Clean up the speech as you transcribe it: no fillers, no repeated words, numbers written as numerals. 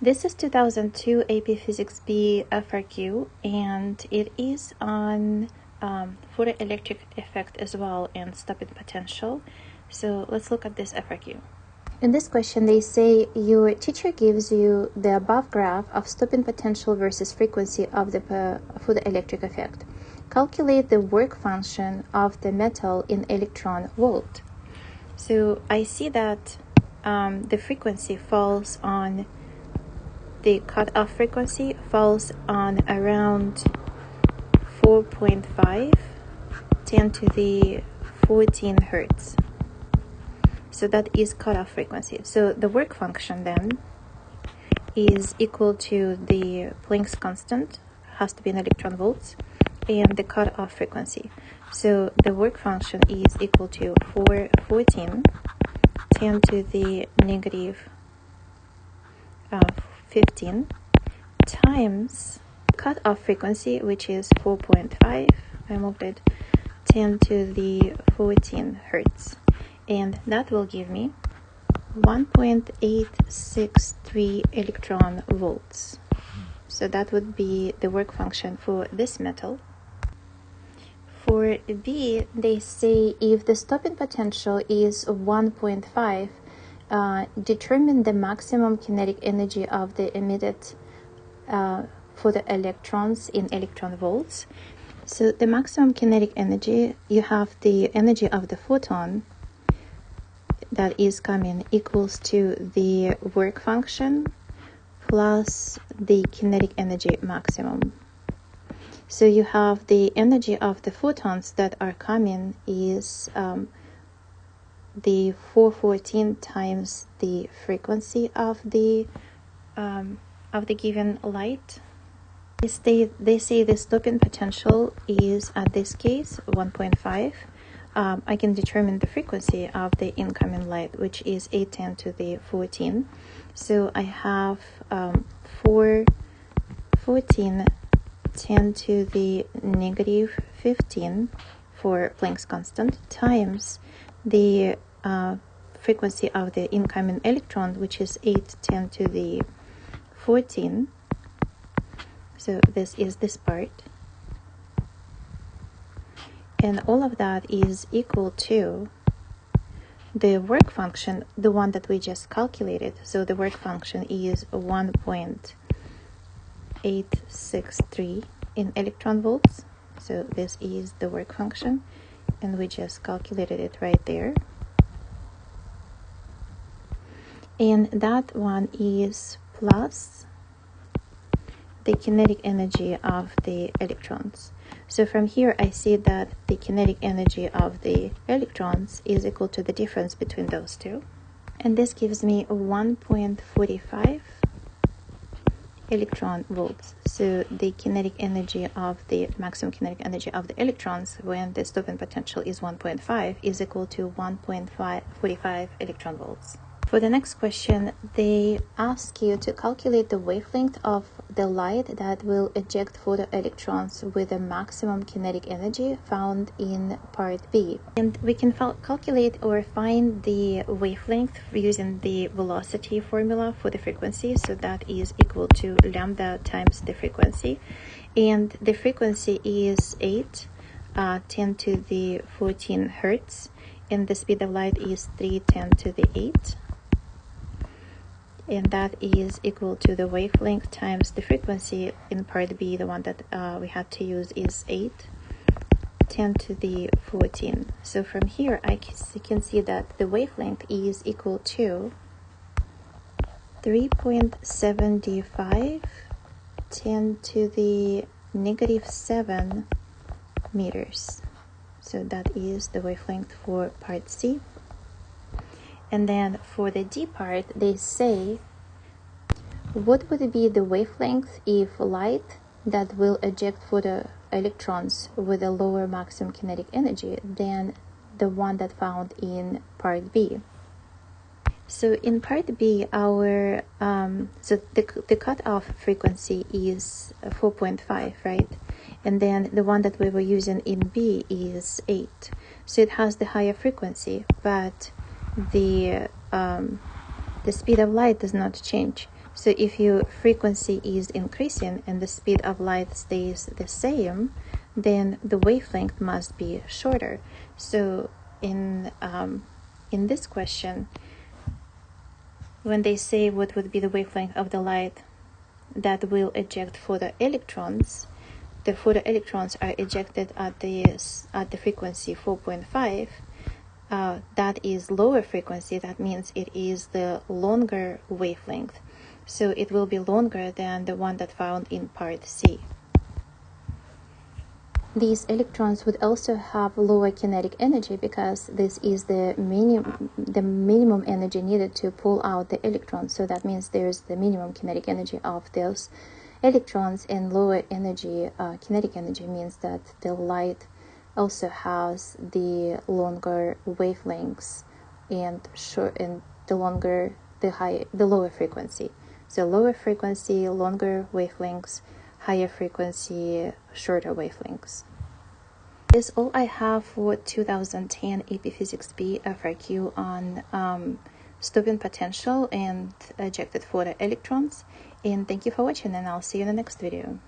This is 2002 AP Physics B FRQ, and it is on photoelectric effect as well and stopping potential. So let's look at this FRQ. In this question, they say your teacher gives you the above graph of stopping potential versus frequency of the photoelectric effect. Calculate the work function of the metal in electron volt. So I see that the frequency falls on the cutoff frequency falls on around 4.5, 10 to the 14 hertz. So that is cutoff frequency. So the work function then is equal to the Planck's constant, has to be in electron volts, and the cutoff frequency. So the work function is equal to 414, 10 to the negative 15 times cutoff frequency, which is 4.5. I moved it 10 to the 14 hertz, and that will give me 1.863 electron volts. So that would be the work function for this metal. For B, they say if the stopping potential is 1.5, determine the maximum kinetic energy of the emitted for the electrons in electron volts. So the maximum kinetic energy, you have the energy of the photon that is coming equals to the work function plus the kinetic energy maximum. So you have the energy of the photons that are coming is the 414 times the frequency of the given light. They say the stopping potential is, at this case, 1.5. I can determine the frequency of the incoming light, which is 810 to the 14. So I have 414 10 to the negative 15 for Planck's constant times the frequency of the incoming electron, which is 810 to the 14. So this is this part. And all of that is equal to the work function, the one that we just calculated. So the work function is 1.863 in electron volts. So this is the work function, and we just calculated it right there. And that one is plus the kinetic energy of the electrons. So from here, I see that the kinetic energy of the electrons is equal to the difference between those two. And this gives me 1.45 electron volts. So the kinetic energy of the maximum kinetic energy of the electrons when the stopping potential is 1.5 is equal to 1.45 electron volts. For the next question, they ask you to calculate the wavelength of the light that will eject photoelectrons with a maximum kinetic energy found in part B. And we can calculate or find the wavelength using the velocity formula for the frequency. So that is equal to lambda times the frequency. And the frequency is 10 to the 14 hertz. And the speed of light is 310 to the 8. And that is equal to the wavelength times the frequency in part B. The one that we had to use is 10 to the 14. So from here, I can see that the wavelength is equal to 3.75 10 to the negative 7 meters. So that is the wavelength for part C. And then for the D part, they say, what would be the wavelength if light that will eject photoelectrons with a lower maximum kinetic energy than the one that found in part B? So in part B, our so the cutoff frequency is 4.5, right? And then the one that we were using in B is 8. So it has the higher frequency, but the speed of light does not change. So if your frequency is increasing and the speed of light stays the same, then the wavelength must be shorter. So in this question, when they say what would be the wavelength of the light that will eject photoelectrons, the photoelectrons are ejected at the frequency 4.5. That is lower frequency. That means it is the longer wavelength. So it will be longer than the one that found in part C. These electrons would also have lower kinetic energy because this is the minimum energy needed to pull out the electrons. So that means there's the minimum kinetic energy of those electrons, and lower energy kinetic energy means that the light also has the longer wavelengths and the lower frequency. So lower frequency, longer wavelengths, higher frequency, shorter wavelengths. This is all I have for 2010 AP Physics B FRQ on stopping potential and ejected photoelectrons. And thank you for watching, and I'll see you in the next video.